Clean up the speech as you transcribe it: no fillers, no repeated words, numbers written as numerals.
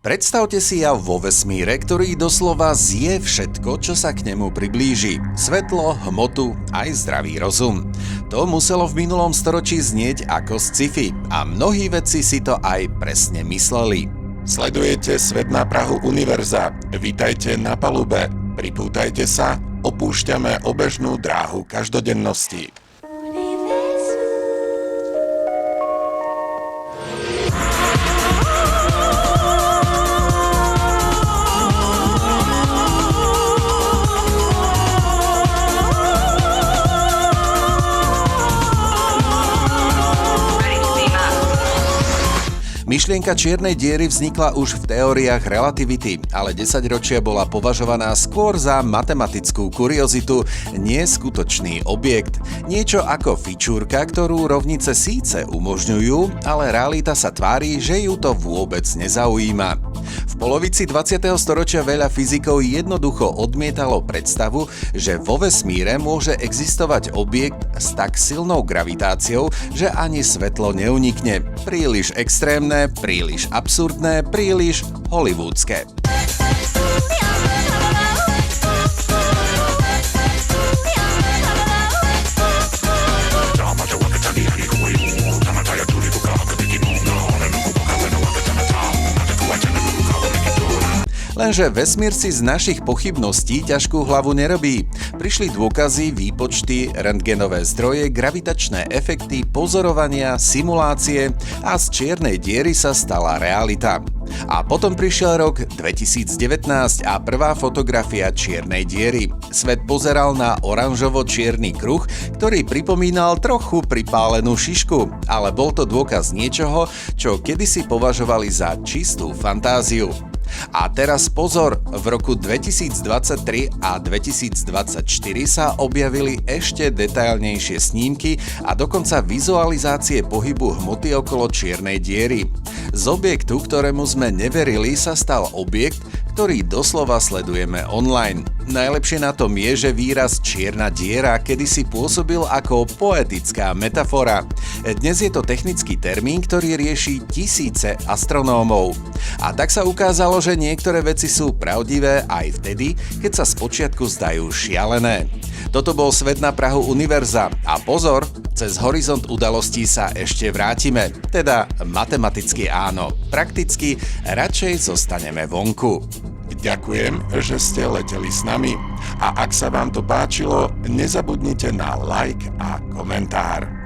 Predstavte si jav vo vesmíre, ktorý doslova zje všetko, čo sa k nemu priblíži. Svetlo, hmotu, aj zdravý rozum. To muselo v minulom storočí znieť ako sci-fi a mnohí vedci si to aj presne mysleli. Sledujete Svet na prahu univerza. Vítajte na palube. Pripútajte sa, opúšťame obežnú dráhu každodennosti. Myšlienka čiernej diery vznikla už v teóriách relativity, ale 10 ročia bola považovaná skôr za matematickú kuriozitu, nie skutočný objekt. Niečo ako fičúrka, ktorú rovnice síce umožňujú, ale realita sa tvári, že ju to vôbec nezaujíma. V polovici 20. storočia veľa fyzikov jednoducho odmietalo predstavu, že vo vesmíre môže existovať objekt s tak silnou gravitáciou, že ani svetlo neunikne. Príliš extrémne, príliš absurdné, príliš hollywoodske. Lenže vesmír si z našich pochybností ťažkú hlavu nerobí. Prišli dôkazy, výpočty, rentgenové zdroje, gravitačné efekty, pozorovania, simulácie a z čiernej diery sa stala realita. A potom prišiel rok 2019 a prvá fotografia čiernej diery. Svet pozeral na oranžovo-čierny kruh, ktorý pripomínal trochu pripálenú šišku, ale bol to dôkaz niečoho, čo kedysi považovali za čistú fantáziu. A teraz pozor, v roku 2023 a 2024 sa objavili ešte detailnejšie snímky a dokonca vizualizácie pohybu hmoty okolo čiernej diery. Z objektu, ktorému sme neverili, sa stal objekt, ktorý doslova sledujeme online. Najlepšie na tom je, že výraz čierna diera kedysi pôsobil ako poetická metafora. Dnes je to technický termín, ktorý rieši tisíce astronómov. A tak sa ukázalo, že niektoré veci sú pravdivé aj vtedy, keď sa spočiatku zdajú šialené. Toto bol Svet na prahu univerza a pozor, cez horizont udalostí sa ešte vrátime. Teda matematicky áno, prakticky radšej zostaneme vonku. Ďakujem, že ste leteli s nami. A ak sa vám to páčilo, nezabudnite na like a komentár.